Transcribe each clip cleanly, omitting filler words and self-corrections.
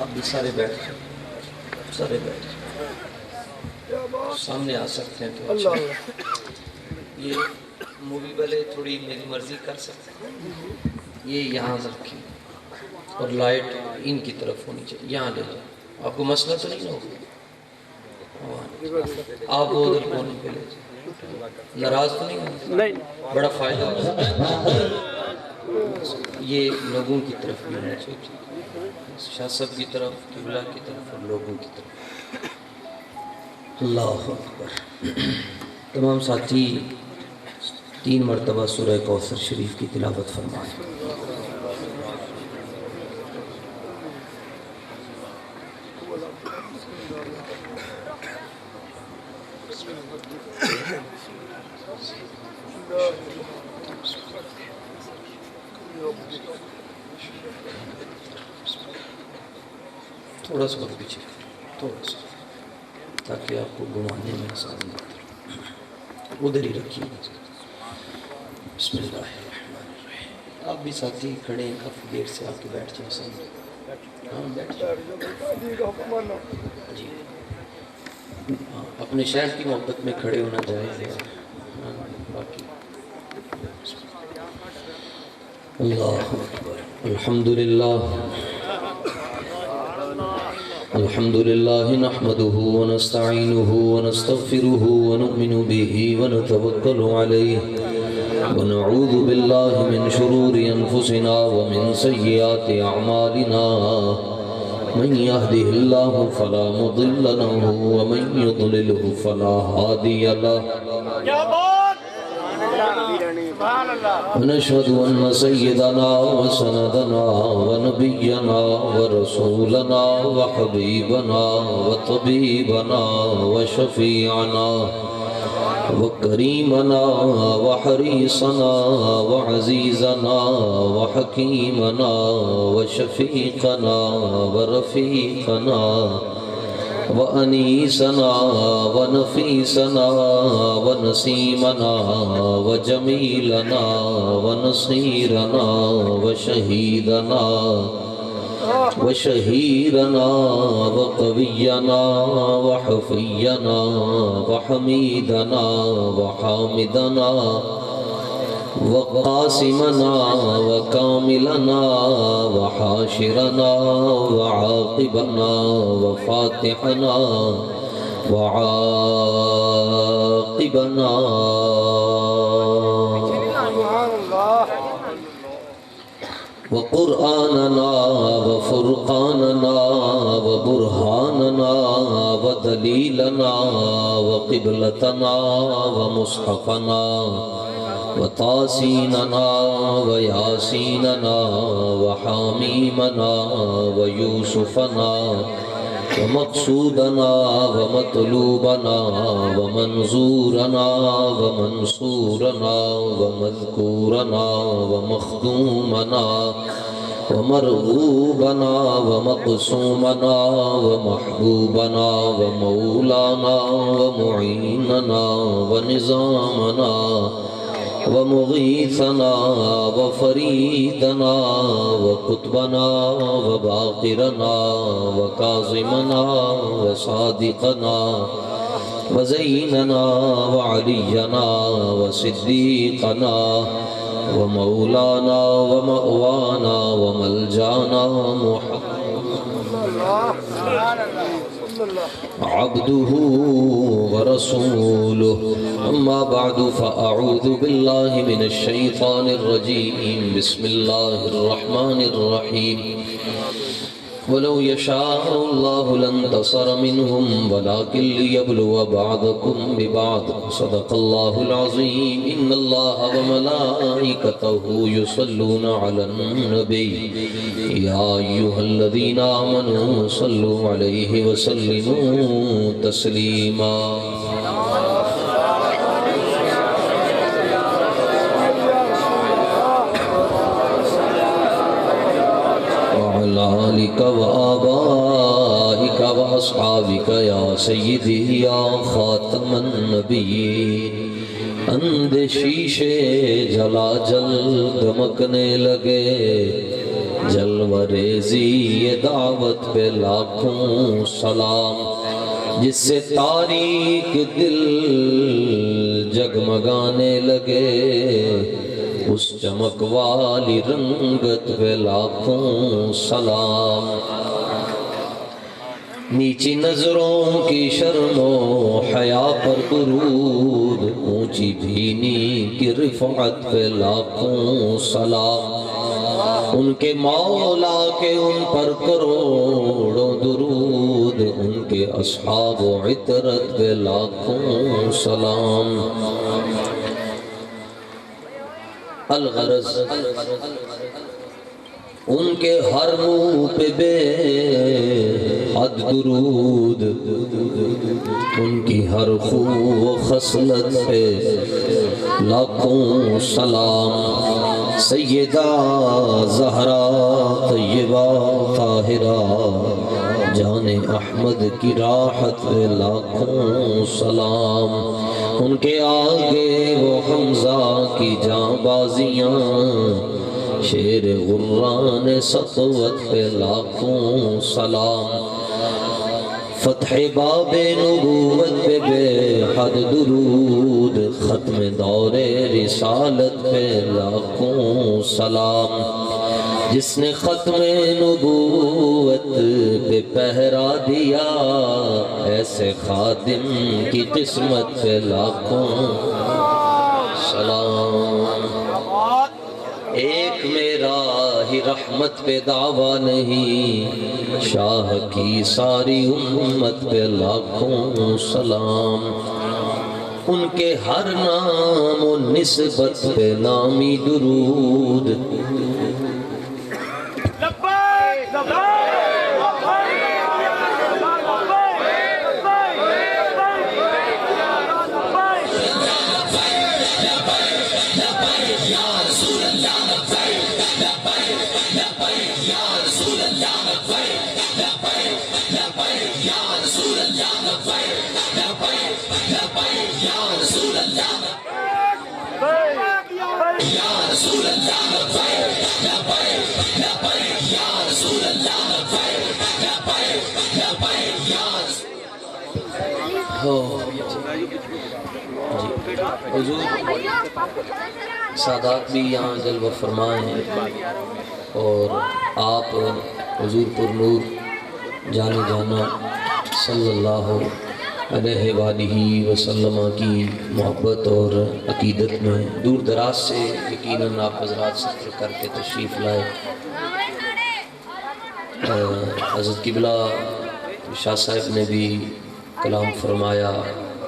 آپ بھی سارے بیٹھ جائیں، سارے بیٹھ جائیں، سامنے آ سکتے ہیں تو اچھا۔ یہ مووی والے تھوڑی میری مرضی کر سکتے ہیں، یہ یہاں رکھیں اور لائٹ ان کی طرف ہونی چاہیے، یہاں لے جائیں۔ آپ کو مسئلہ تو نہیں ہوگا؟ آپ وہ ادھر کونے پہ لے جائیں، ناراض تو نہیں ہوگا؟ بڑا فائدہ ہوگا۔ یہ لوگوں کی طرف بھی ہونا چاہیے، شاہ صاحب کی طرف، قبلہ کی طرف اور لوگوں کی طرف۔ اللہ اکبر۔ تمام ساتھی 3 مرتبہ سورہ کوثر شریف کی تلاوت فرمائیں۔ تھوڑا سا پیچھے، تھوڑا سا، تاکہ آپ کو گھمانے میں آسانی ہو، ادھر ہی رکھیے۔ بسم اللہ الرحمن الرحیم۔ آپ بھی ساتھی کھڑے ہیں، کافی دیر سے آ کے بیٹھ جائیں سامنے۔ ہاں بیٹھ جائیں جی، ہاں اپنے شہر کی محبت میں کھڑے ہونا جائز ہے۔ باقی اللہ اکبر۔ الحمدللہ الحمدللہ نحمده ونستعینه ونستغفره ونؤمن به ونتوکل علیہ ونعوذ باللہ من شرور انفسنا ومن سیئات اعمالنا من يهده الله فلا مضل له ومن يضلله فلا هادي له ونشهد أن سيدنا وسندنا ونبينا ورسولنا وحبيبنا وطبيبنا وشفيعنا وكريمنا وحريصنا وعزيزنا وحكيمنا وشفيقنا ورفيقنا وأنيسنا ونفيسنا ونسيمنا وجميلنا ونصيرنا وشهيدنا وشهيرنا وقوينا وحفينا وحميدنا وحامدنا وقاسمنا وكاملنا وحاشرنا وعاقبنا وفاتحنا وعاقبنا وقرآننا وفرقاننا وبرهاننا ودليلنا وقبلتنا ومصحفنا وتاسيننا وياسيننا وحاميمنا ويوسفنا ومقصودنا ومطلوبنا ومنظورنا ومنصورنا ومذكورنا ومخدومنا ومرغوبنا ومقسومنا ومحبوبنا ومولانا ومعيننا ونظامنا ومغيثنا وفريدنا وقطبنا وباقرنا وكاظمنا وصادقنا وزيننا وعلينا وصديقنا ومولانا ومأوانا وملجانا عبده ورسوله أما بعد فأعوذ بالله من الشيطان الرجيم بسم الله الرحمن الرحيم ولو يشاء الله لانتصر منهم ولكن ليبلو بعضكم ببعض صدق الله العظيم إن الله وملائكته يصلون على النبي يا أيها الذين آمنوا صلوا عليه وسلموا تسليما آلك وآبائك وأصحابك يا سيدي يا خاتم النبيين اندے شیشے جلا جل دمکنے لگے جلوہ ریزی یہ دعوت پہ لاکھوں سلام، جس سے تاریک دل جگمگانے لگے، اس چمک والی رنگت پہ لاکھوں سلام۔ نیچی نظروں کی شرم و حیا پر درود، اونچی بھینی کی رفعت پہ لاکھوں سلام، ان کے مولا کے ان پر کروڑوں درود، ان کے اصحاب و عطرت پہ لاکھوں سلام۔ الغرض ان کے ہر منہ پہ بے حد درود، ان کی ہر خو و خصلت پہ لاکھوں سلام۔ سیدہ زہرا طیبہ طاہرہ جان احمد کی راحت پہ لاکھوں سلام، ان کے آگے وہ حمزہ کی جاں بازیاں، شیر غران سطوت پہ لاکھوں سلام۔ فتح باب نبوت پہ بے حد درود، ختم دور رسالت پہ لاکھوں سلام، جس نے ختم نبوت پہ پہرا دیا، ایسے خادم کی قسمت پہ لاکھوں سلام۔ ایک میرا ہی رحمت پہ دعویٰ نہیں، شاہ کی ساری امت پہ لاکھوں سلام، ان کے ہر نام و نسبت پہ نامی درود۔ حضور سادات بھی یہاں جلوہ فرمائے ہیں، اور آپ حضور پر نور جانے جانا صلی اللہ علیہ وآلہ وسلم کی محبت اور عقیدت میں دور دراز سے یقیناً آپ حضرات سفر کر کے تشریف لائے۔ حضرت قبلہ شاہ صاحب نے بھی کلام فرمایا،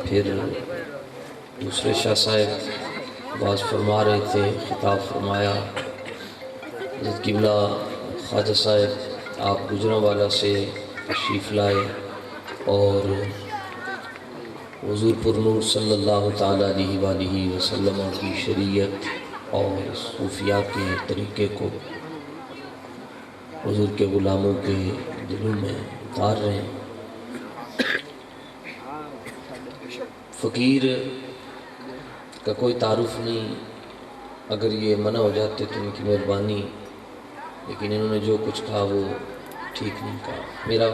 پھر دوسرے شاہ صاحب باز فرما رہے تھے، خطاب فرمایا۔ حضرت قبلہ خواجہ صاحب آپ گجرانوالہ سے تشریف لائے، اور حضور پر نور صلی اللہ تعالیٰ علیہ وآلہ وسلم کی شریعت اور صوفیاء کے طریقے کو حضور کے غلاموں کے دلوں میں اتار رہے ہیں۔ فقیر کا کوئی تعارف نہیں، اگر یہ منع ہو جاتے تو ان کی مہربانی، لیکن انہوں نے جو کچھ کہا وہ ٹھیک نہیں کہا۔ میرا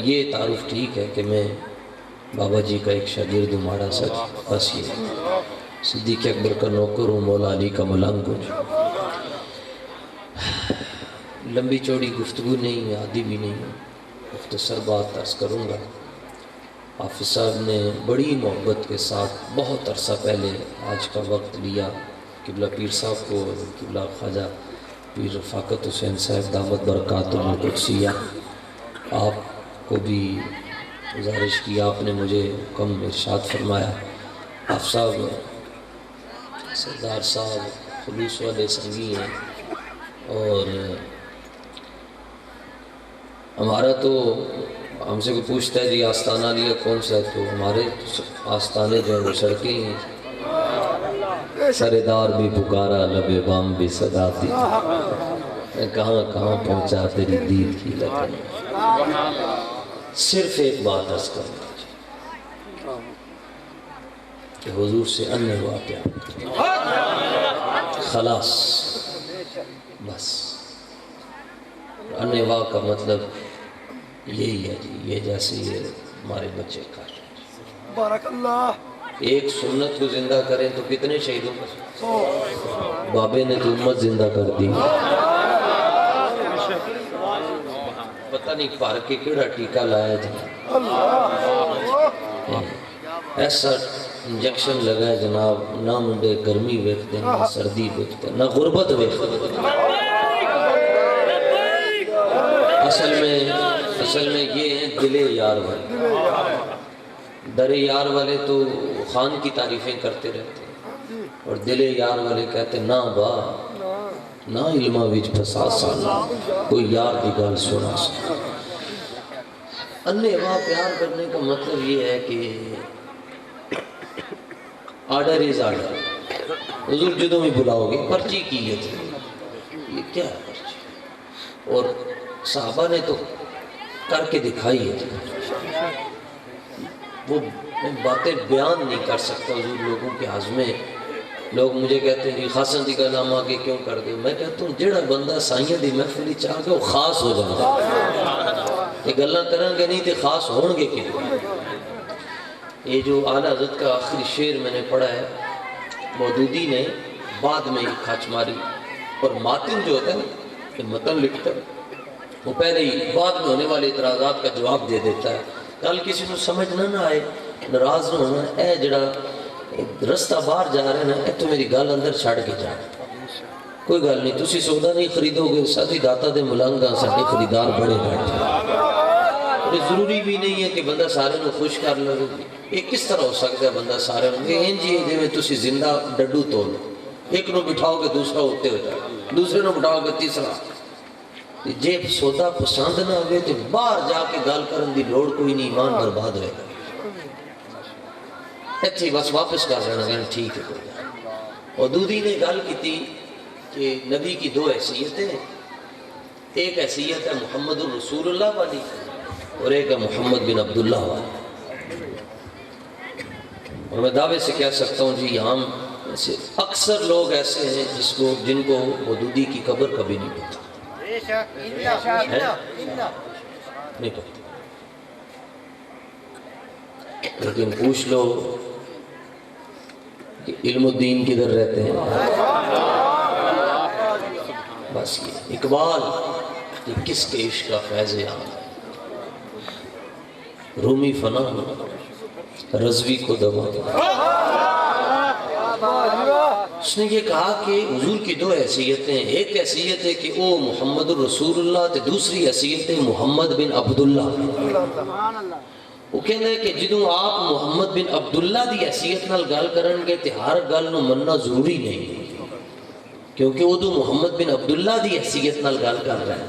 یہ تعارف ٹھیک ہے کہ میں بابا جی کا ایک شاگرد ہوں، ماڑا سچ، بس یہ صدیق اکبر کا نوکر ہوں، مولا علی کا ملنگ ہوں۔ لمبی چوڑی گفتگو نہیں ہے، عادی بھی نہیں ہے، مختصر بات عرض کروں گا۔ حافظ صاحب نے بڑی محبت کے ساتھ بہت عرصہ پہلے آج کا وقت لیا، قبلہ پیر صاحب کو، قبلہ خواجہ پیر رفاقت حسین صاحب دامت برکاتہ القدسیہ، آپ کو بھی گزارش کی، آپ نے مجھے حکم ارشاد فرمایا۔ آپ صاحب سردار صاحب خلوص والے سنگی ہیں، اور ہمارا تو ہم سے کوئی پوچھتا ہے جی آستانہ لیا کون سا ہے، تو ہمارے آستانے جو ہیں وہ سڑکیں ہیں۔ سردار بھی پکارا لبے بام بھی صدا دی، کہاں کہاں پہنچا تیری دید کی لگن۔ صرف ایک بات عرض کرنا کہ حضور سے اننے ہوا پیار، خلاص، بس انیوا کا مطلب یہی ہے جی، یہ جیسے یہ ہمارے بچے کا بارک اللہ ایک سنت کو زندہ کریں تو کتنے شہیدوں کا بابے نے تو امت زندہ کر دی. پتہ نہیں پار کے کیڑا ٹیکا لایا جی، ایسا انجیکشن لگا ہے جناب، نہ منڈے گرمی ویکھتے ہیں، نہ سردی ویکھتے ہیں، نہ غربت ویکھتے ہیں. اصل میں یہ ہیں دل یار والے. در یار والے تو خان کی تعریفیں کرتے رہتے ہیں، اور دل یار والے کہتے ہیں نہ با نہ علمہ وچ پھسا سانا کوئی یار دی گل سنا سا. انیوا پیار کرنے کا مطلب یہ ہے کہ آرڈر از آرڈر. حضور جدوں بھی بلاؤ گے پرچی کی ہے، یہ کیا ہے پرچی؟ اور صحابہ نے تو کر کے دکھائی ہے. وہ باتیں بیان نہیں کر سکتا حضور لوگوں کے ہضمے. لوگ مجھے کہتے ہیں کہ خاصن دی کا نام آگے کیوں کر دے؟ میں کہتا ہوں جڑا بندہ سائیاں دی محفلی چاہ کے وہ خاص ہو جاتا ہے. یہ گلاں کریں گے نہیں تو خاص ہون گے کہ یہ جو اعلیٰ حضرت کا آخری شعر میں نے پڑھا ہے، مودودی نے بعد میں ہی کھچ ماری. اور ماتن جو ہوتا ہے نا کہ متن لکھتا ہے وہ پہلے ہی بعد میں ہونے والے اعتراضات کا جواب دے دیتا ہے. کل کسی کو سمجھ نہ آئے، ناراض نہ ہونا، اے جڑا رستہ باہر جا رہے نا اے تو میری گل اندر چھڑ کے جا. کوئی گل نہیں، تسی سودا نہیں خریدو گے، ساتھی داتا دے ملانگا ساڈے خریدار بڑے بیٹھے. ضروری بھی نہیں ہے کہ بندہ سارے نو خوش کر لے. یہ کس طرح ہو سکتا ہے بندہ سارے نو؟ انج ہی جویں تسی زندہ ڈڈو تول، ایک نو بٹھاؤ گے دوسرا ہوتے ہو جائے، دوسرے نو بٹھاؤ گے تیسرا. جے سودا پسند نہ ہوئے تو باہر جا کے گل کرن دی لوڑ کوئی نہیں، ایمان برباد ہوئے گا. ایتھے بس واپس کر رہنا کہ ٹھیک ہے کوئی. حدودی نے گل کی تھی کہ نبی کی دو حیثیتیں ہیں، ایک حیثیت ہے محمد الرسول اللہ والی اور ایک ہے محمد بن عبداللہ والی. اور میں دعوے سے کہہ سکتا ہوں جی یہاں ایسے اکثر لوگ ایسے ہیں جن کو حدودی کی قبر کبھی نہیں پتا. نہیں پتا، لیکن پوچھ لو کہ علم الدین کدھر رہتے ہیں. بس یہ اقبال کہ کس کے عشق کا فیض عام، رومی فنا رضوی کو دبا. اس نے یہ کہا کہ حضور کی دو حیثیتیں ہیں، ایک حیثیت ہے کہ وہ محمد الرسول اللہ تے دوسری حیثیت ہے محمد بن عبداللہ. وہ کہنا ہے کہ جدوں آپ محمد بن عبداللہ دی حیثیت نال گل کرن گے تے ہر گل نو مننا ضروری نہیں، کیونکہ وہ تو محمد بن عبداللہ دی حیثیت نال گل کر رہا ہے.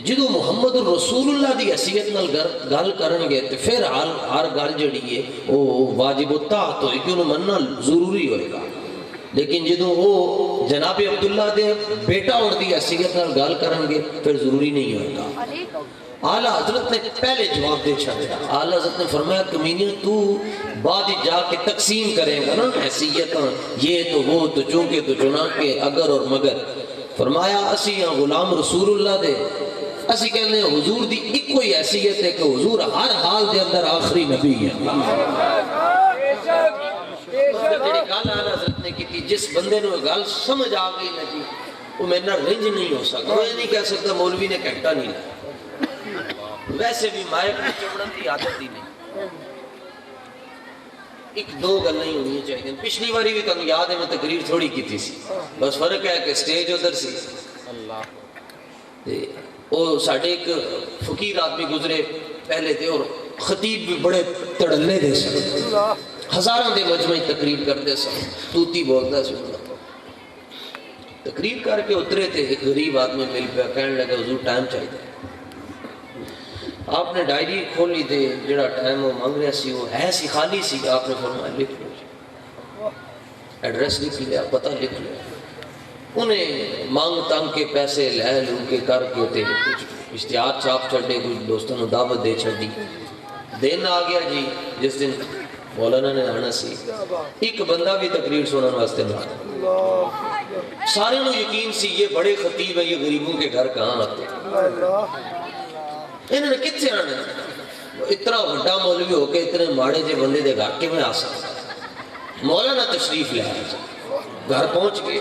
جدو محمد رسول اللہ دی حیثیت نال گل کرن گے تو پھر ہر گل جڑی ہے وہ واجب الطاعت ہوئے کہ انہوں مننا ضروری ہوئے گا. لیکن جدو وہ جناب عبداللہ دے بیٹا اور دی حیثیت نال گل کرن گے پھر ضروری نہیں ہوئے گا. اعلیٰ حضرت نے پہلے جواب دے چھڑیا. اعلیٰ حضرت نے فرمایا کمینی تو بعد جا کے تقسیم کرے گا نا حیثیت، یہ تو وہ تو چونکہ تو چنانکہ اگر اور مگر. فرمایا اسی یہاں غلام رسول اللہ دے اسی کہنے ہیں حضور دی ایک کوئی حیثیت ہے کہ حضور ہر حال دے اندر آخری نبی ہے. جس بندے نے گل سمجھ آ گئی نا جی وہ میرے نہ رنج نہیں ہو سکتا. میں نہیں کہہ سکتا مولوی نے گھنٹہ نہیں لایا، ویسے بھی مائک میں چمڑن کی عادت ہی نہیں. ایک دو گل نہیں ہونی چاہیے. پچھلی باری بھی تمہیں یاد ہے میں تقریر تھوڑی کی تھی، بس فرق ہے کہ سٹیج ادھر سی. وہ ساڑھے ایک فقیر آدمی گزرے پہلے تھے اور خطیب بھی بڑے تڑلے دے سن، ہزاروں دے مجمع تقریر کرتے سن، توتی بولتا سن. تقریر کر کے اترے تھے، ایک غریب آدمی مل پہ کہنے لگا حضور ٹائم چاہیے. آپ نے ڈائری کھولی تھے، جڑا ٹائم وہ مانگ رہا سی وہ ہے سی خالی سی. آپ نے فرمایا لکھ لو، ایڈریس لکھ لیا، پتہ لکھ لیا. انہیں مانگ تانگ کے پیسے لے لوں کے کر کے تھے کچھ اشتہار چھاپ چھڑے، کچھ دوستوں نے دعوت دے چھڑی. دن آ گیا جی جس دن مولانا نے آنا سی. ایک بندہ بھی تقریر سنن واسطے نہ سارے نو یقین سی یہ بڑے خطیب ہیں، یہ غریبوں کے گھر کہاں آتے انہوں نے کتنے آنے اتنا بڑا مولوی ہو کے اتنے ماڑے جے بندے دے گھر کے میں آ سکتا مولانا تشریف لے آئے گھر پہنچ کے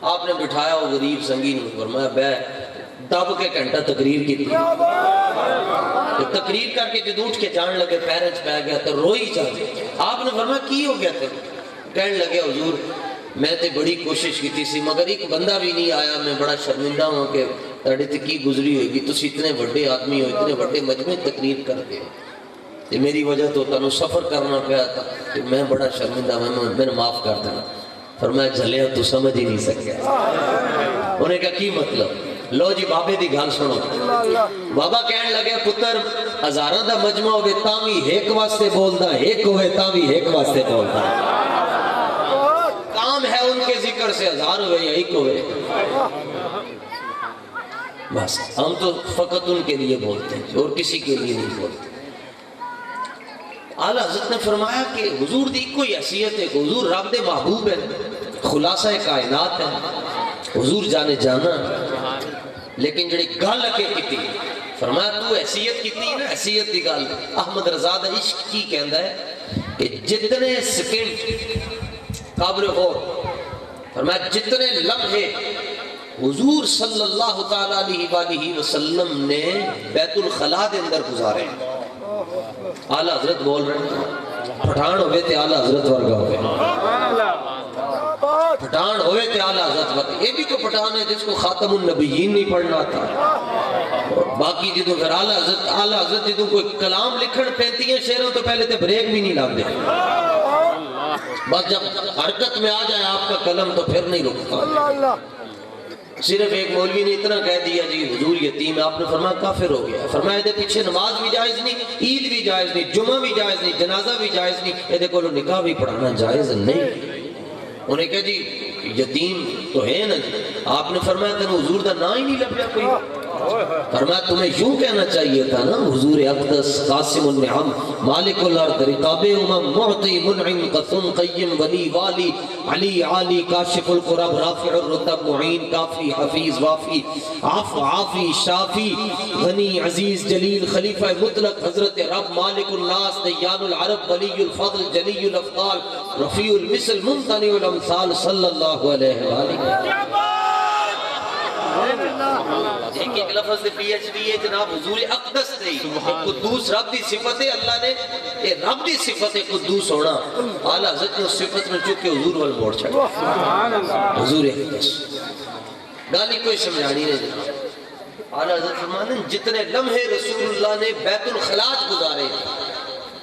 آپ نے بٹھایا وہ غریب سنگین فرمایا بے دب کے گھنٹہ تقریر کی تھی تقریر کر کے جد اٹھ کے جان لگے پیرنٹس پہ گیا تو روئی چاہتے آپ نے فرمایا کی ہو گیا تھے کہنے لگے حضور میں تے بڑی کوشش کی تھی مگر ایک بندہ بھی نہیں آیا میں بڑا شرمندہ ہوں کہ تاڑے تے کی گزری ہوئے گی تسی اتنے بڑے آدمی ہو اتنے بڑے مجمع تقریر کر دے یہ میری وجہ تو تنو سفر کرنا پیا تھا کہ میں بڑا شرمندہ ہوں میں نے معاف کر دینا فرمایا جھلیا تو سمجھ ہی نہیں سکیا انہیں کہا کی مطلب لو جی بابے دی گال سنو بابا کہنے لگے پتر ہزاراں دا مجمع ہوئے تاوی ایک واسطے بولدا ایک ہوئے تاوی ایک واسطے بولدا کام ہے ان کے ذکر سے ہزار ہوئے یا ایک ہوئے بس ہم تو فقط ان کے لیے بولتے ہیں اور کسی کے لیے نہیں بولتے اعلیٰ حضرت نے فرمایا کہ حضور دی کوئی حیثیت ہے حضور رب دے محبوب ہے خلاصہ کائنات ہے حضور جانے جانا لیکن جڑی گل اگے کیتی فرمایا تو حیثیت کیتی نا حیثیت دی گل احمد رضا دا عشق کی کہندا ہے کہ جتنے سیکنڈ قبر ہو فرمایا جتنے لمحے حضور صلی اللہ تعالیٰ علیہ وسلم نے بیت الخلاء دے اندر گزارے اعلیٰ حضرت بول رہے ہیں پٹھان ہوئے تھے اعلیٰ حضرت ورگا ہوئے پٹھان ہوئے تھے اعلیٰ حضرت ورگا یہ بھی تو پٹھان ہے جس کو خاتم النبیین نہیں پڑھنا تھا باقی جدوں پھر اعلیٰ حضرت جدوں کوئی کلام لکھن پہنتی ہیں شعروں تو پہلے تے بریک بھی نہیں لگ دے بس جب حرکت میں آ جائے آپ کا قلم تو پھر نہیں رکتا صرف ایک مولوی نے اتنا کہہ دیا جی حضور یتیم ہے آپ نے فرمایا کافر ہو گیا فرمایا دے پیچھے نماز بھی جائز نہیں عید بھی جائز نہیں جمعہ بھی جائز نہیں جنازہ بھی جائز نہیں یہ دیکھو نکاح بھی پڑھانا جائز نہیں انہیں کہا جی یتیم تو ہے نا جی آپ نے فرمایا تنو حضور دا نا ہی نہیں لبیا کوئی فرمایا تمہیں یوں کہنا چاہیے تھا نا حضور اقدس قاسم النعم مالک الارض رقاب امم معطی منعم قسم قیم ولی والی علی عالی کاشف القرب رافع الرتب معین کافی حفیظ وافی عافی شافی غنی عزیز جلیل خلیفہ مطلق حضرت رب مالک الناس دیان العرب ولی الفضل جلی الافضال رفیع المثل ممتنع الامثال صلی اللہ علیہ وآلہ ایک ایک لفظ پی ایچ ڈی ہے جناب حضور اقدس تھی قدوس رب دی صفت ہے اللہ نے یہ رب دی صفت ہے قدوس ہونا اعلیٰ حضرت نے اس صفت میں چکے حضور وال موڑ چھڑا حضور اقدس گالی کوئی سمجھانی نہیں جناب اعلیٰ حضرت فرمانے جتنے لمحے رسول اللہ نے بیت الخلاء گزارے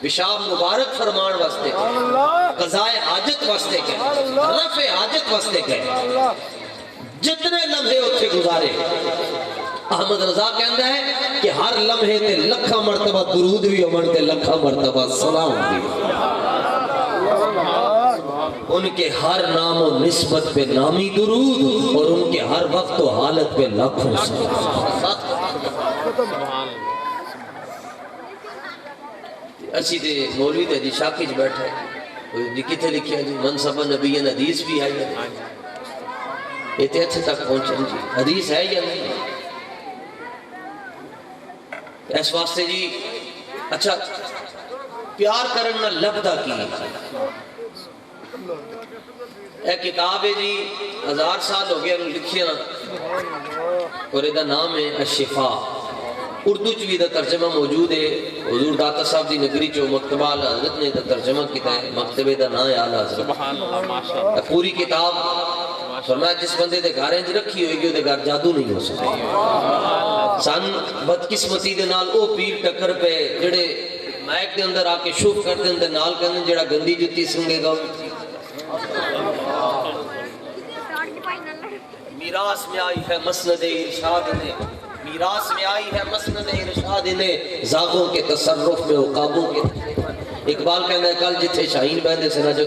پیشاب مبارک فرمان واسطے قضائے حاجت واسطے گئے رفع حاجت واسطے گئے جتنے لمحے اتھے گزارے احمد رضا کہندہ ہے کہ ہر لمحے تے لکھا مرتبہ درود بھی امن تے لکھا مرتبہ سلام بھی ان کے ہر نام و نسبت پہ نامی درود اور ان کے ہر وقت و حالت پہ لاکھوں سلام اسی تے مولوی تے جی شاکج بیٹھے جی کتے لکھیا جی منصب نبی حدیث بھی آئی ہے یہ تے اچھے تک پہنچن جی حدیث ہے یا نہیں اس واسطے جی اچھا پیار کرنا لبدا کی ایک کتاب ہے جی 1000 سال ہو گیا لکھیا اور یہ نام ہے الشفاء اردو چوی دا ترجمہ موجود ہے حضور داتا صاحب دی نگری چو مکتبہ اعلیٰ حضرت نے دا ترجمہ کیتا ہے مکتبہ دا نا ہے اعلیٰ حضرت پوری کتاب فرمایا جس بندے دے گھر انج رکھی ہوئے گی دے گھر جادو نہیں ہو سکتا سن بدقسمتی دے نال او پیر ٹکر پہ جڑے مائک دے اندر آکے شوف کر دے اندر نال کہنے جڑا گندی جتی سنگے گا میراث میں آئی ہے مسند ارشاد نے میراث میں آئی ہے مسند ارشاد نے زاغوں کے تصرف میں عقابوں کے اقبال کہنا ہے کل جتھے شاہین بہندے سے نہ جو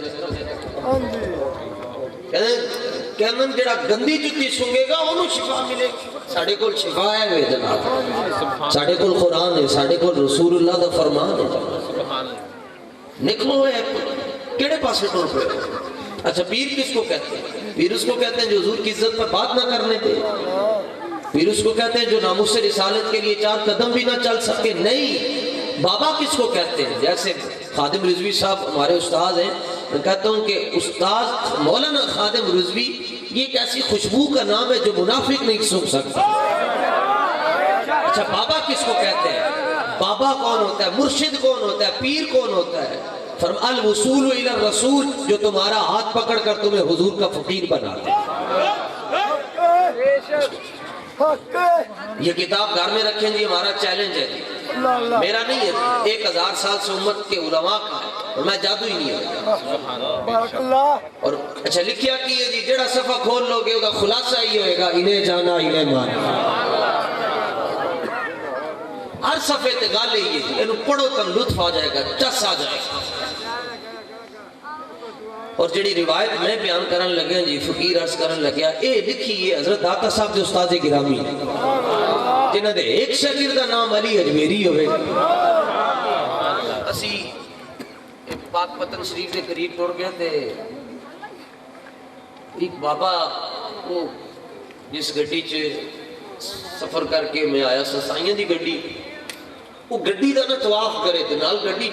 کہنا جڑا گندی جتی سنگے گا انہوں شفا ملے گی ساڑھے کل شفا ہے وے جناب ساڑھے کل قرآن ہے ساڑھے کل رسول اللہ دا فرمان ہے نکلو ہے کیڑے پاسے ٹور پہ اچھا پیر کس کو کہتے ہیں؟ پیر اس کو کہتے ہیں جو حضور کی عزت پر بات نہ کرنے دے. پیر اس کو کہتے ہیں جو ناموس رسالت کے لیے 4 قدم بھی نہ چل سکے. نہیں. بابا کس کو کہتے ہیں؟ جیسے خادم رضوی صاحب ہمارے استاد ہیں، میں کہتا ہوں کہ استاد مولانا خادم رضوی یہ ایک ایسی خوشبو کا نام ہے جو منافق نہیں سن سکتا. اچھا بابا کس کو کہتے ہیں؟ بابا کون ہوتا ہے؟ مرشد کون ہوتا ہے؟ پیر کون ہوتا ہے؟ فرمایا الوصول الی الرسول، جو تمہارا ہاتھ پکڑ کر تمہیں حضور کا فقیر بناتے ہیں. یہ کتاب گھر میں رکھیں جی، ہمارا چیلنج ہے جی، میرا نہیں ہے. 1000 سال سے امت کے علماء کا ہے اور میں جادو ہی نہیں ہوگا. اور اچھا لکھیا کی ہے جی، جڑا صفحہ کھول لو گے وہ خلاصہ ہی ہوئے گا انہیں جانا انہیں مانا. ہر صفحے تے گالے ہی ہے، انہوں پڑھو تم لطف آ جائے گا، چس آ جائے گا. اور جڑی روایت میں بیان کرن لگے جی، فقیر عرض کرن لگیا، اے لکھی ہے حضرت داتا صاحب جو استاد گرامی جنہ دے ایک شاگرد دا نام علی اجمیری ہوئے. اسی پاک پتن شریف کے قریب ٹوڑ گئے تھے، ایک بابا وہ جس گڈی چ سفر کر کے میں آیا سائیاں دی گڈی، وہ گڈی دا نہ طواف کرے تے نال گڈی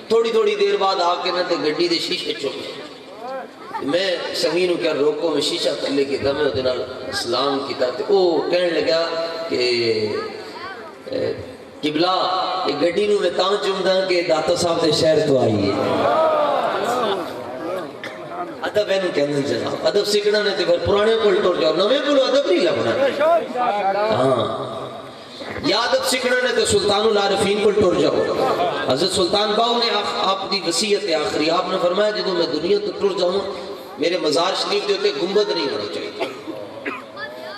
تھوڑی دیر بعد آ کے نہ تے گڈی دے شیشے چوکے. میں سنگی نو کیا روکو، میں شیشہ تھلے کیتا، میں اودے نال اسلام کیتا تے او کہن لگا کہ قبلہ یہ گڈی نو میں تاں چومدا کہ داتا صاحب دے شہر تو آئی ہے. ادب اینو کہندے جناب، ادب سیکھنا نے تے پھر پرانے کول ٹر جاؤ، نویں کول ادب نہیں لبنا. ہاں یا ادب سیکھنا نے تے سلطان العارفین کول ٹر جاؤ. حضرت سلطان باؤ نے آپ دی وصیت آخری آپ نے فرمایا جدوں میں دنیا تو ٹر جاؤں میرے مزار شریف دے اوتے گنبد نہیں ہونا چاہیے.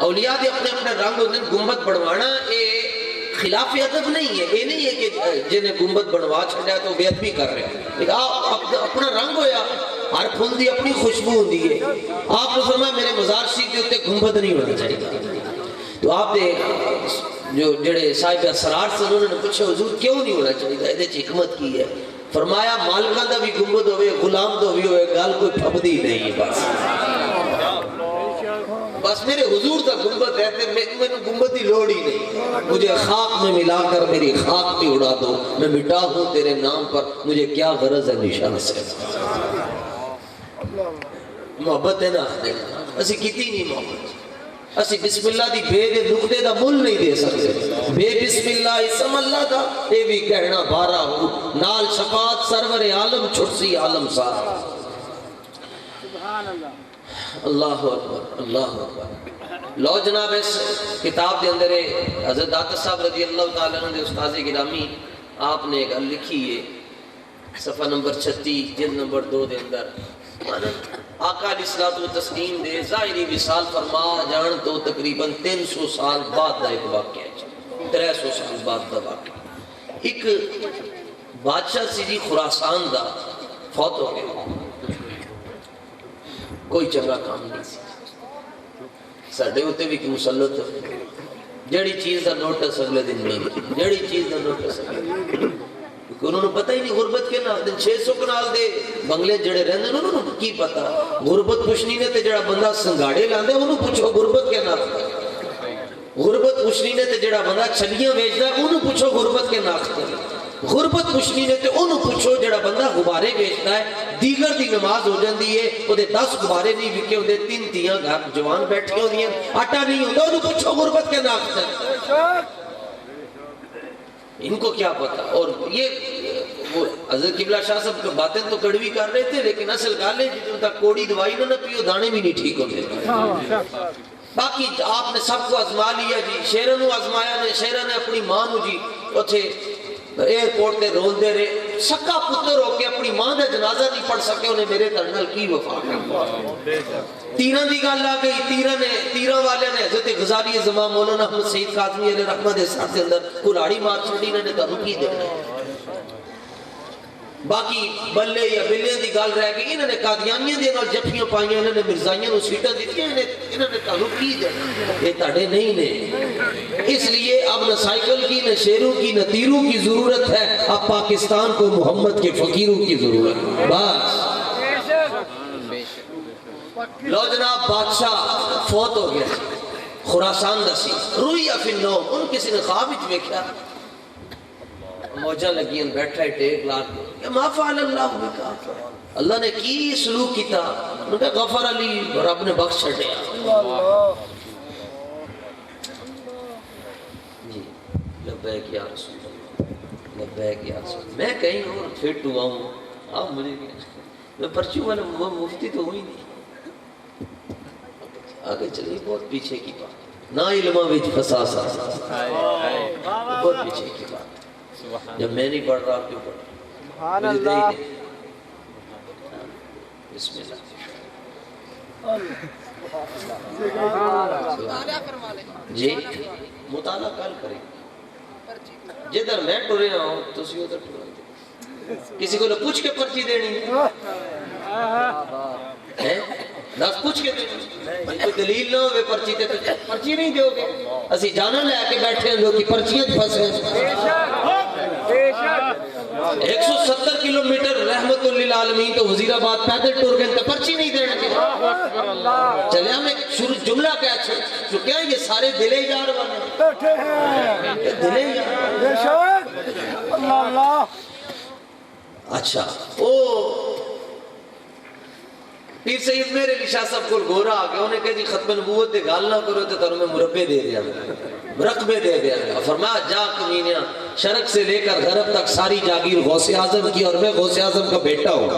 اولیاء دے اپنے اپنے رنگ ہوندے، گنبد بنوانا اے خلاف ادب نہیں ہے. یہ نہیں ہے کہ جنہیں گنبد بنوا چھڑیا تو بے ادبی کر رہے ہیں، لیکن آپ اپنا رنگ ہویا، ہر پھول دی اپنی خوشبو ہوندی ہے. آپ نے فرمایا میرے مزار شریف کے اوتے گنبد نہیں ہونا چاہیے. تو آپ نے جو جڑے صاحب اسرار سے انہوں نے پوچھا حضور کیوں نہیں ہونا چاہیے، یہ حکمت کی ہے؟ فرمایا مالکاں دا بھی گنبد ہوئے، غلام دا بھی ہوئے، گل کوئی پھبدی نہیں ہے. بس میرے حضور دا گنبد رہتے، میں گنبد دی لوڑ ہی نہیں. مجھے خاک میں ملا کر میری خاک بھی اڑا دو، میں مٹا ہوں تیرے نام پر، مجھے کیا غرض ہے نشان سے. محبت ہے نا، اسی کیتی نہیں محبت. اسی بسم اللہ دی بے دے نقطے دا مل نہیں دے سکتے. بے بسم اللہ اسم اللہ دا اے بھی کہنا بارہ ہو، نال شفاعت سرور عالم چھڑسی عالم سارا. اللہ اکبر اللہ اکبر. لو جناب اس کتاب دے اندر حضرت داتا صاحب رضی اللہ تعالیٰ عنہ دے استاذ گرامی آپ نے ایک لکھی ہے صفحہ نمبر 36 جلد نمبر 2 دے اندر، آقا علیہ الصلوۃ والتسلیم دے ظاہری وصال فرما جان تو تقریباً 300 سال بعد دا ایک واقعہ ہے، 300 سال بعد دا واقعہ. ایک بادشاہ سی جی خراسان دا فوت ہو گیا، کوئی چنگا کام نہیں سی. ساڈے ہوتے بھی کہ مسلط جڑی چیز دا نوٹس اگلے دن نہیں، جڑی چیز دا نوٹس اگلے دن، انہوں نے پتہ ہی نہیں غربت کے نام دن 600 کنال دے بنگلے جڑے رہندے انہوں نے کی پتہ. غربت پوچھنی نے تے جڑا بندہ سنگاڑے لاندے انہوں پوچھو غربت کے نام. غربت پوچھنی نے تے جڑا بندہ چھلیاں بیچدا انہوں پوچھو غربت کے نام. غربت پوچھنی نے تے انہوں پوچھو جڑا بندہ غبارے بیچتا ہے، دیگر دی نماز ہو جاندی ہے، وہ دے 10 غبارے نہیں وکے ہوندے، 3 تیاں گھر جوان بیٹھی ہوندی ہیں، آٹا نہیں ہوندا، انہوں پوچھو غربت کے نام. ان کو کیا پتا. اور یہ وہ حضرت قبلہ شاہ صاحب کو باتیں تو کڑوی کر رہے تھے، لیکن اصل گل ہے جتوں تک کوڑی دوائی نہ پیو دانے بھی نہیں ٹھیک ہوتے. باقی آپ نے سب کو آزما لیا جی. شیروں نو آزمایا نے، شیروں نے اپنی ماں نو جی اوتھے ایئرپورٹ تے رول دے رہے، سکا پتر ہو کے اپنی ماں دا جنازہ نہیں پڑھ سکے، انہیں میرے ترنل کی وفا کر. تیرہ دی گل آ گئی، تیرہ والے نے حضرت غزالی زمان مولانا احمد سعید کاظمی علیہ رحمت دے ساتھ اندر کلاڑی مار چھڑی، انہوں نے تانوں کی دینا. باقی بلے یا بلے دی گل رہ گئی، انہوں نے قادیانیاں دے نال جفیاں پائیاں، انہوں نے مرزائیاں نو سیٹاں دیتیاں، انہوں نے تانوں کی دینا. یہ تاڑے نہیں نے. اس لیے اب نہ سائیکل کی، نہ شیروں کی، نہ تیروں کی ضرورت ہے، اب پاکستان کو محمد کے فقیروں کی ضرورت ہے. بس لو جناب بادشاہ فوت ہو گیا خراسان دا سی رویا فی النوم ان کسی نے خواب وچ ویکھیا موجاں لگیاں بیٹھا ہے ٹیک لا کے ما فعل اللہ بکا اللہ نے کی سلوک کیتا انہوں نے غفر علی رب نے بخش چھڑیا جی لبیک یا رسول اللہ لبیک یا رسول اللہ میں کہیں اور فٹ ہوا ہوں آپ مجھے میں پرچیوں والا مفتی تو ہوئی نہیں آگے چلی بہت پیچھے کی بات نا علمہ وچ فساسا بہت پیچھے کی بات جب میں نہیں پڑھ رہا کیوں پڑھ رہا سبحان اللہ بسم اللہ جی مطالعہ کل کریں جدھر میں ٹرے ہوں تو اسی ادھر ٹرے کسی کو پوچھ کے پرچی دینی ہے دس پوچھ کے دینی کوئی دلیل نہ ہوئے پرچی تے پرچی نہیں دیو گے اسی جانا لے کے بیٹھے ہیں لوگ کی پرچیاں پھنسے 170 کلومیٹر رحمت للعالمین تو وزیر آباد پیدل ٹور گئے تو پرچی نہیں دینا چاہیے چلے ہمیں شروع جملہ کیا جو کیا یہ سارے دلے یار والے بیٹھے ہیں دلے یار بے شک اللہ اللہ اچھا او پیر سید میرے علی شاہ صاحب کو گورا آگیا انہیں کہا جی ختم نبوت دے گال نہ کرو تو تنہوں میں مربے دے دیا رقبے دے دیا فرمایا جا کمینیاں شرق سے لے کر غرب تک ساری جاگیر غوث اعظم کی اور میں غوث اعظم کا بیٹا ہوں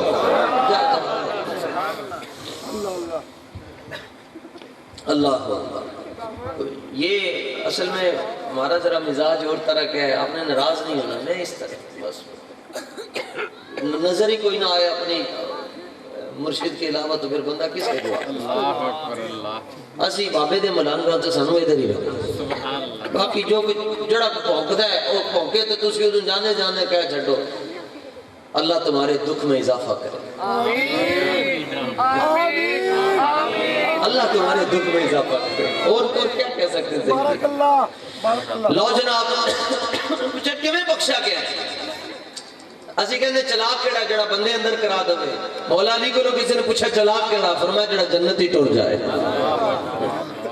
اللہ یہ اصل میں ہمارا ذرا مزاج اور طرح کا ہے آپ نے ناراض نہیں ہونا میں اس طرح بس نظر ہی کوئی نہ آئے اپنی مرشد کے علاوہ تو پھر بندہ کس کے دعا اللہ اکبر اللہ اسی بابے دے ملانگاں تو سانو ادھر ہی رکھو باقی جو جڑا بھونکدا ہے وہ بھونکے تو تسی اودوں جانے جانے کہہ چھڈو اللہ تمہارے دکھ میں اضافہ کرے آمین اللہ تمہارے دکھ میں اضافہ کرے اور کیا کہہ سکتے ہیں بارک اللہ لو جناب پوچھا کیویں بخشا گیا اسی کہنے چلاک کیڑا جڑا بندے اندر کرا دے مولا علی کو کسی نے پوچھا چلاک کیڑا فرمایا جڑا جنت ہی ٹر جائے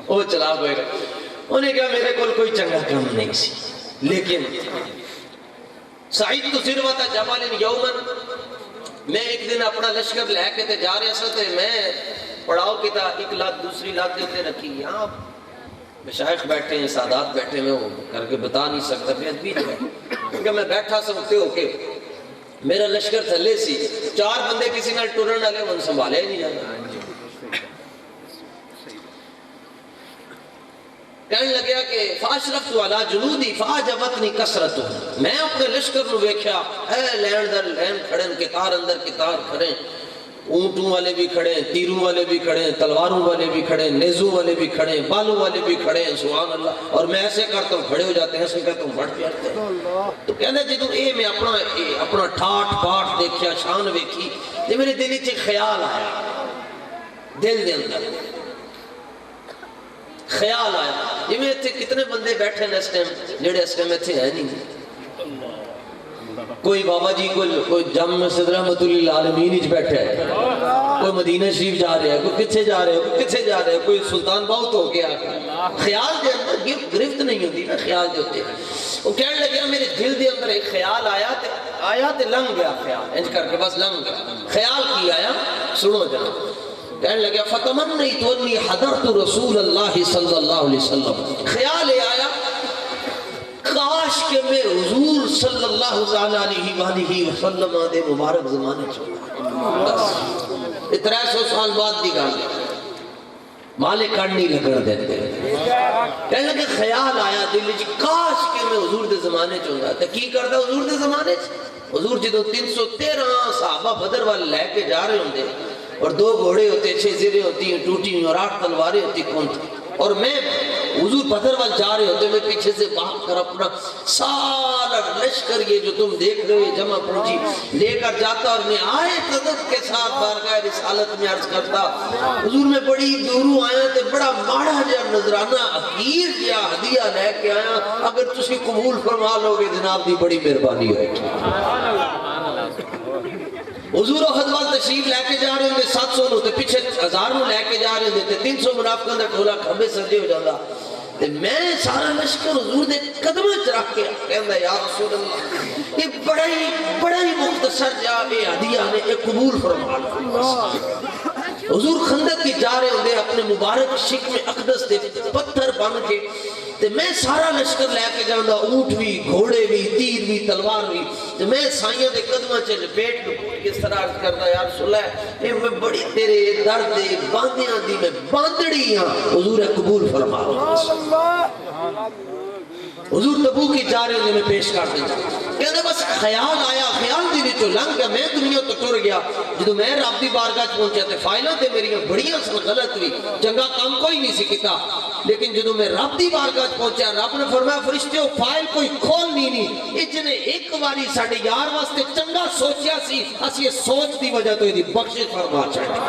وہ چلاک ہوئے گا انہیں کہا میرے کول کوئی چنگا کام نہیں سی لیکن سعید تو ذروۃ جبل یومن میں ایک دن اپنا لشکر لے کے تے جا رہا سا تے میں پڑاؤ کی تا ایک لات دوسری لات دیتے رکھی یہاں مشائخ بیٹھے ہیں سادات بیٹھے ہیں وہ کر کے بتا نہیں سکتا پھر بیچ میں کیونکہ میں بیٹھا سا اٹھتے ہو کے میرا لشکر تھلے سی چار بندے کسی نال ٹرن والے من سنبھالے نہیں جانا کہنے لگیا کہ فاشرفت علی جنودی فاجبتنی کثرت میں اپنے لشکر نو ویکھیا اے لین در لین کھڑے کتار اندر کتار کھڑے اونٹوں والے بھی کھڑے ہیں تیروں والے بھی کھڑے ہیں تلواروں والے بھی کھڑے ہیں نیزوں والے بھی کھڑے ہیں بالوں والے بھی کھڑے ہیں سبحان اللہ اور میں ایسے کرتا ہوں کھڑے ہو جاتے ہیں ایسے کرتا ہوں بڑھ جاتے ہیں تو کہنا جدوں اے میں اپنا ٹھاٹ پاٹ دیکھیا شان ویکھی تے میرے دل وچ خیال آیا دل دے اندر خیال آیا جی میں اتنے کتنے بندے بیٹھے ہیں اس ٹائم جڑے اس ٹائم اتنے ہے نہیں کوئی بابا جی کوئی جامع مسجد رحمت للعالمین وچ بیٹھا ہے کوئی مدینہ شریف جا رہا ہے کوئی کتھے جا رہا ہے کوئی کتھے جا رہا ہے کوئی سلطان باؤ تو ہو گیا خیال دے اندر گرفت نہیں ہوتی نا خیال دے ہوتے وہ کہنے لگیا میرے دل دے اندر ایک خیال آیا تے لنگ گیا خیال انج کر کے بس لنگ گیا خیال کی آیا سنو جناب کہنے لگیا فتمنیت انی حضرت رسول اللہ صلی اللہ علیہ وسلم خیال آیا کاش کہ میں حضور صلی اللہ علیہ وآلہ وسلم دے مبارک زمانے چھوڑا بس 300 سال بعد دی گل مالک کڑنی لگڑ دیتے کہنے لگے خیال آیا دل وچ کاش کہ میں حضور دے زمانے چھوڑا تے کی کردا حضور دے زمانے چ حضور جدوں 313 صحابہ بدر والے لے کے جا رہے ہوندے اور 2 گھوڑے ہوتے 6 زرے ہوتی ہیں ٹوٹی ہوئی اور 8 تلواریں ہوتی کون تھی اور میں حضور بدر وال جا رہے ہوتے میں پیچھے سے بھاگ کر اپنا سارا لشکر یہ جو تم دیکھ رہے ہو جمع پوچھی لے کر جاتا اور میں آئے قدر کے ساتھ بارگاہ رسالت میں عرض کرتا حضور میں بڑی دوروں آیا تے بڑا ماڑا جا نظرانہ حقیر جا ہدیہ لے کے آیا اگر تسی قبول فرما لو گے جناب دی بڑی مہربانی ہوئے حضور احد وال تشریف لے کے جا رہے ہوں 700 نو تے پیچھے 1000 نو لے کے جا رہے ہوں تے 300 منافقاں دا ٹولا کھبے سجے ہو جاندا تے میں سارا لشکر حضور دے قدماں وچ رکھ کے کہندا یا رسول اللہ یہ بڑا ہی مختصر جا اے ہدیہ نے اے قبول فرما لو حضور خندق کی جا رہے ہوندے اپنے مبارک شکم اقدس دے پتھر بن کے تے میں سارا لشکر لے کے جاندا اونٹ بھی گھوڑے بھی تیر بھی تلوار بھی تے میں سائیاں دے قدماں چ لپیٹ کے اس طرح عرض کردا یا رسول اللہ اے میں بڑی تیرے درد دے باندیاں دی میں باندڑی ہاں حضور قبول فرما حضور تبوک کی جا رہے ہیں میں پیش کر دیں کہنے بس خیال آیا خیال دی وچوں لنگ گیا میں دنیا تو ٹر گیا جدو میں رب دی بارگاہ پہنچا تے فائلاں تے میری بڑیاں سن غلط ہوئی چنگا کام کوئی نہیں سی کیتا لیکن جدو میں رب دی بارگاہ پہنچا رب نے فرمایا فرشتیو فائل کوئی کھولنی نہیں اج نے ایک باری ساڈے یار واسطے چنگا سوچیا سی اسی یہ سوچ دی وجہ تو یہ بخشش فرما چھڈی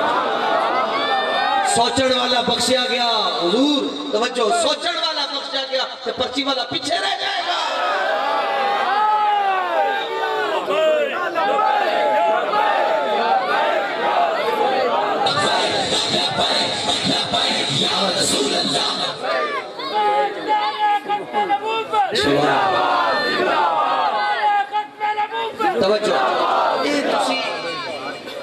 سوچن والا بخشیا گیا حضور توجہ سوچن والا بخشیا گیا تو پرچی والا پیچھے رہ جائے گا توجہ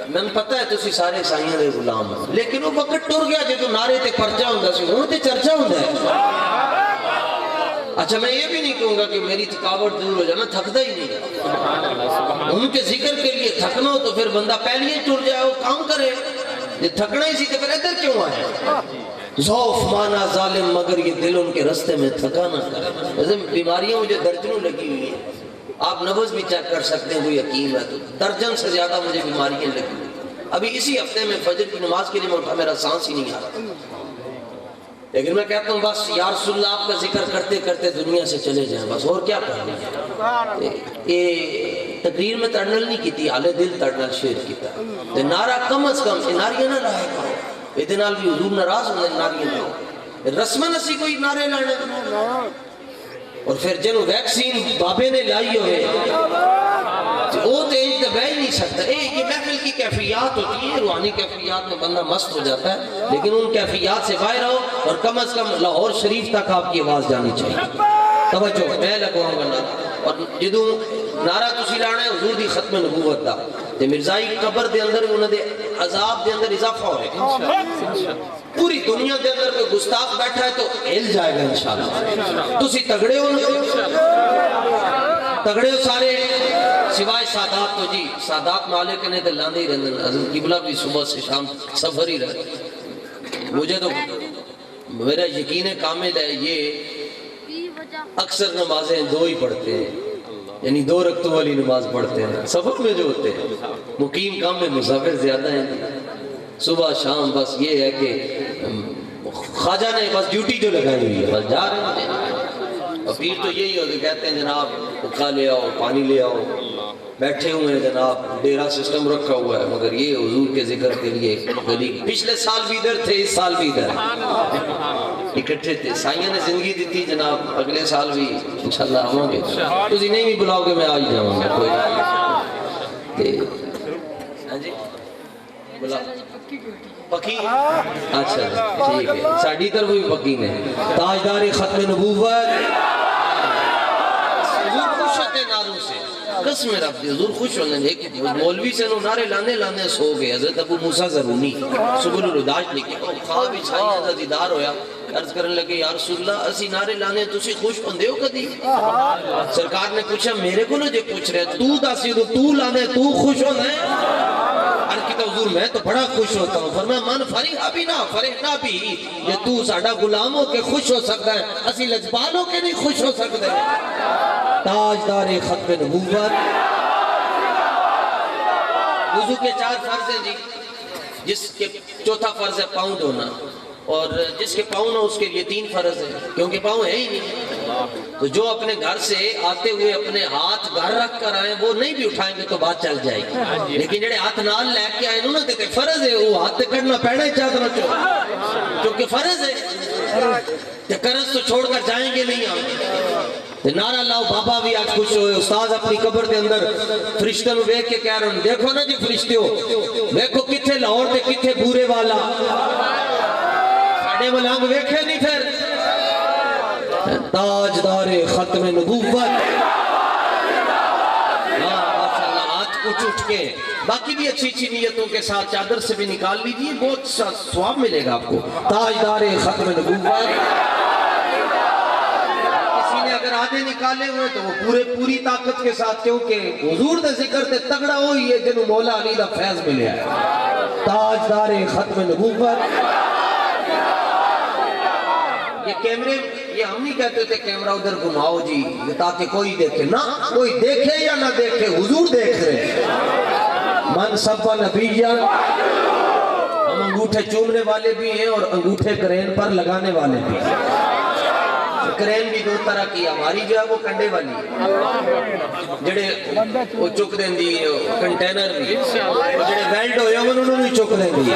میں پتہ ہے تسی سارے سائیاں دے غلام ہیں لیکن وہ وقت ٹر گیا جدو نعرے تے پرچہ ہوندا سی ہن تے چرچا ہوندا ہے اچھا میں یہ بھی نہیں کہوں گا کہ میری تھکاوٹ دور ہو جانا تھکدا ہی نہیں ان کے ذکر کے لیے تھکنا ہو تو پھر بندہ پہلے ہی ٹر جائے وہ کام کرے یہ تھکنا ہی سی تو پھر ادھر کیوں آئے ضعف مانا ظالم مگر یہ دل ان کے رستے میں تھکا نہ کرے بیماریاں مجھے درجنوں لگی ہوئی ہیں آپ نبض بھی چیک کر سکتے ہیں کوئی حکیم ہے تو درجن سے زیادہ مجھے بیماریاں لگی ہوئی ابھی اسی ہفتے میں فجر کی نماز کے لیے میں اٹھا میرا سانس ہی نہیں آ رہا لیکن میں کہتا ہوں بس یا رسول اللہ آپ کا ذکر کرتے کرتے دنیا سے چلے جائیں بس اور کیا کریں یہ تقریر میں تڑنل نہیں کی تھی حالے دل تڑنل شیر کی تھا نعرہ کم از کم ناریاں نہ لائے کرو یہ نال بھی حضور ناراض ہونے ناریاں لائے رسمن اسی کوئی نعرے لانے اور پھر جنہوں ویکسین بابے نے لائی ہوئے وہ تو ایک بہ ہی نہیں سکتا یہ محفل کی کیفیات ہوتی ہے روحانی کیفیات میں بندہ مست ہو جاتا ہے لیکن ان کیفیات سے باہر آؤ اور کم از کم لاہور شریف تک آپ کی آواز جانی چاہیے توجہ میں لگواؤں گا نعرہ اور جدوں نعرہ تسی لانا ہے حضور دی ختم نبوت دا تے مرزائی قبر دے اندر انہوں دے عذاب دے اندر اضافہ ہو رہے ہیں پوری دنیا دے اندر کوئی گستاخ بیٹھا ہے تو ہل جائے گا انشاءاللہ تسی تگڑے ہو سارے سوائے سادات تو جی سادات مالک نے تے لاندے ہی رہنے حضرت قبلہ بھی صبح سے شام سفر ہی رہے مجھے تو میرا یقین کامل ہے یہ اکثر نمازیں دو ہی پڑھتے ہیں یعنی 2 رکعتوں والی نماز پڑھتے ہیں سفر میں جو ہوتے ہیں مقیم کام میں مسافر زیادہ ہیں صبح شام بس یہ ہے کہ خواجہ نے بس ڈیوٹی جو لگائی ہوئی ہے بس جا رہے ہیں اور پیر تو یہی ہوتے کہتے ہیں جناب بکھا لے آؤ پانی لے آؤ بیٹھے ہوئے ہیں جناب ڈیرا سسٹم رکھا ہوا ہے مگر یہ حضور کے ذکر کے لیے گلی پچھلے سال بھی ادھر تھے اس سال بھی ادھر اکٹھے تھے سائیاں نے زندگی دی تھی جناب اگلے سال بھی انشاءاللہ آؤں گے تسی نہیں بھی بلاؤ گے میں آ ہی جاؤں گا کوئی ہاں جی بلا پکی اچھا ٹھیک ہے ساڑھی طرف بھی پکی نے تاجدار ختم نبوت حضور خوش ہوتے ناروں سے قسم رب دی حضور خوش ہونے لے مولوی سے نعرے لانے سو گئے حضرت ابو موسیٰ ضرونی سبل الہداج لکھے خواب چھائیاں دا دیدار ہویا عرض کرنے لگے یا رسول اللہ اسی نعرے لانے تسی خوش ہوندے ہو کدی سرکار نے پوچھا میرے کو نہ جے پوچھ رہے تو داسی تو لانے تو خوش ہوندے عرض کی حضور میں تو بڑا خوش ہوتا ہوں فرمایا من فرحا بھی نہ فرحنا بھی یہ تو ساڑا غلام ہو کے خوش ہو سکتا ہے اسی لجبان ہو کے نہیں خوش ہو سکتے تاجدار ختم نبوت وضو کے 4 فرض ہیں جی جس کے چوتھا فرض ہے پاؤں دھونا اور جس کے پاؤں نہ اس کے لیے 3 فرض ہیں کیونکہ پاؤں ہے ہی نہیں تو جو اپنے گھر سے آتے ہوئے اپنے ہاتھ گھر رکھ کر آئیں وہ نہیں بھی اٹھائیں گے تو بات چل جائے گی لیکن جڑے ہاتھ نال لے کے آئے انہوں نے فرض ہے وہ ہاتھ کرنا پیڑا ہی چاہتا نہ کیونکہ فرض ہے کہ قرض تو چھوڑ کر جائیں گے نہیں آئیں نعرہ لاؤ بابا بھی آج خوش ہوئے استاد اپنی قبر دے اندر فرشتوں نو ویکھ کے کہہ رہے ہیں دیکھو نا جی فرشتیو دیکھو کتھے لاہور تے کتھے بورے والا ساڈے ملنگ ویکھے نہیں پھر تاجدار ختم نبوت اٹھ اٹھ کے باقی بھی اچھی اچھی نیتوں کے ساتھ چادر سے بھی نکال لیجیے بہت ثواب ملے گا آپ کو تاجدار ختم نبوت اگر آدھے نکالے ہوئے تو وہ پوری طاقت کے ساتھ کیونکہ حضور دے ذکر تے تگڑا ہوئی ہے جنہوں مولا علی دا فیض ملے ہے تاجدار ختم نبوت یہ کیمرے یہ ہم نہیں کہتے تھے کیمرہ ادھر گھماؤ جی تاکہ کوئی دیکھے نہ کوئی دیکھے یا نہ دیکھے حضور دیکھ رہے من سبا نبیہ ہم انگوٹھے چومنے والے بھی ہیں اور انگوٹھے کرین پر لگانے والے بھی ہیں کرین بھی دو طرح کی ہماری جو ہے وہ کنڈے والی جڑے وہ چک دیں دی کنٹینر بھی جڑے ویلڈ ہوئے ہیں انہوں نے چک دیں دی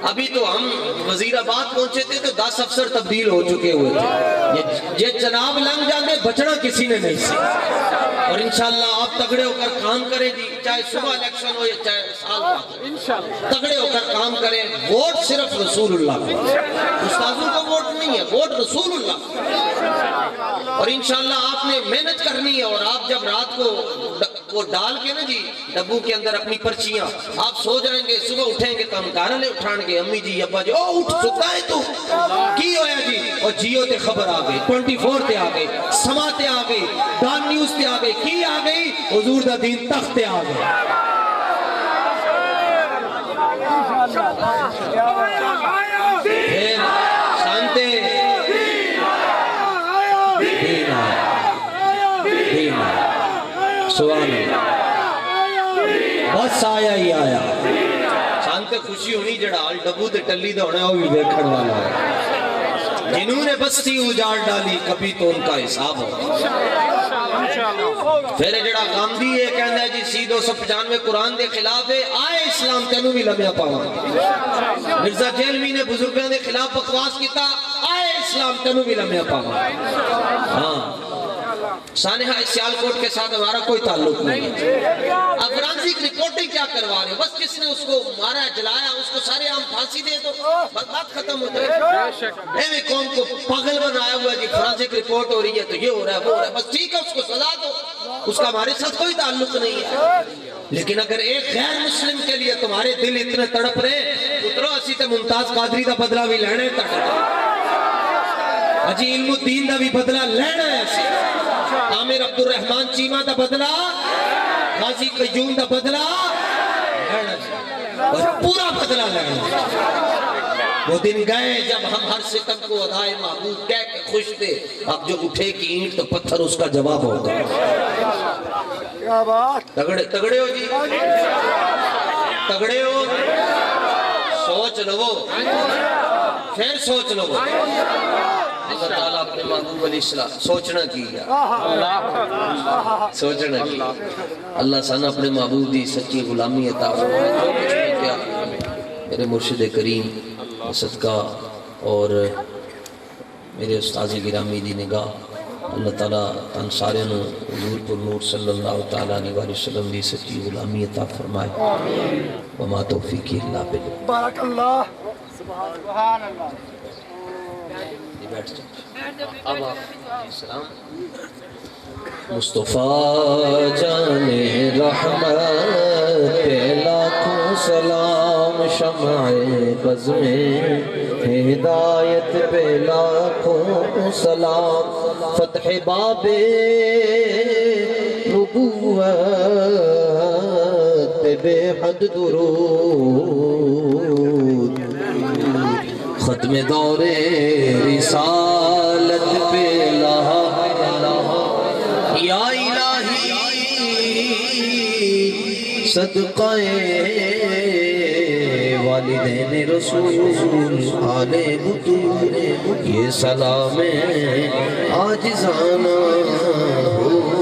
ابھی تو ہم وزیر آباد پہنچے تھے تو 10 افسر تبدیل ہو چکے ہوئے تھے یہ جناب لنگ جانے بچنا کسی نے نہیں سی اور انشاءاللہ آپ تگڑے ہو کر کام کریں جی چاہے صبح الیکشن ہو یا چاہے سال بعد تگڑے ہو کر کام کریں ووٹ صرف رسول اللہ کو استاذوں کو ووٹ نہیں ہے ووٹ رسول اللہ اور انشاءاللہ آپ نے محنت کرنی ہے اور آپ جب رات کو وہ ڈال کے نا جی ڈبو کے اندر اپنی پرچیاں آپ سو جائیں گے صبح اٹھیں گے تو ہم کارا لے اٹھان گے امی جی ابا جی او اٹھ سکتا ہے تو کی ہویا جی اور جیو تے خبر آگئی 24 تے آگئی سما تے آگئی ڈان نیوز تے آگئی کی آگئی حضور دا دین تخت تے آگئی پھر شانتے دینا سبحان اللہ بس آیا ہی آیا شانتے خوشی ہونی جڑا آل ڈبو تے ٹلی دا ہونا وہ بھی دیکھن والا ہے جنہوں نے بستی اجاڑ ڈالی کبھی تو ان کا حساب ہو پھر جڑا غامدی ہے کہندہ ہے جی سی 295 قرآن دے خلاف ہے آئے اسلام تینوں بھی لمحہ پاواں مرزا جیلوی نے بزرگوں دے خلاف بکواس کیتا آئے اسلام تینوں بھی لمحہ پاواں ہاں سانحہ سیالکوٹ کے ساتھ ہمارا کوئی تعلق نہیں ہے اب فرانسک رپورٹنگ کیا کروا رہے بس کس نے اس کو مارا جلایا اس کو سارے عام پھانسی دے دو بس بات ختم ہو جائے ایویں قوم کو پاگل بنایا ہوا جی فرانسک رپورٹ ہو رہی ہے تو یہ ہو رہا ہے وہ ہو رہا ہے بس ٹھیک ہے اس کو سزا دو اس کا ہمارے ساتھ کوئی تعلق نہیں ہے لیکن اگر ایک غیر مسلم کے لیے تمہارے دل اتنے تڑپ رہے اترو اسی تے ممتاز قادری دا بدلہ بھی لینے تڑپ اجی علم الدین دا بھی بدلہ لینا ہے اسی عامر عبد الرحمن چیمہ دا بدلہ غازی قیوم دا بدلہ لینا اور پورا بدلہ لینا وہ دن گئے جب ہم ہر ستم کو ادائے محبوب کہہ کے خوش تھے اب جو اٹھے کی اینٹ تو پتھر اس کا جواب ہوگا تگڑے ہو جی تگڑے ہو سوچ لو پھر سوچ لو اللہ تعالیٰ اپنے محبوب علیہ السلام سوچنا کیا سوچنا کیا اللہ سانہ اپنے محبوب دی سچی غلامی عطا فرمائے جو کچھ بھی کیا میرے مرشد کریم صدقہ اور میرے استاذ گرامی دی نگاہ اللہ تعالیٰ تن سارے نو حضور پر نور صلی اللہ تعالیٰ علیہ وسلم دی سچی غلامی عطا فرمائے وما توفیقی اللہ باللہ بارک اللہ سبحان اللہ بیٹھ جائیں اب آپ السلام مصطفیٰ جان رحمت پہ لاکھوں سلام شمع بز میں ہدایت پہ لاکھوں سلام فتح باب نبوت پہ بے حد درود ختم دور رسالت پہ یا الہی صدقہ والدین رسول آل بطور یہ سلام عاجزانہ ہو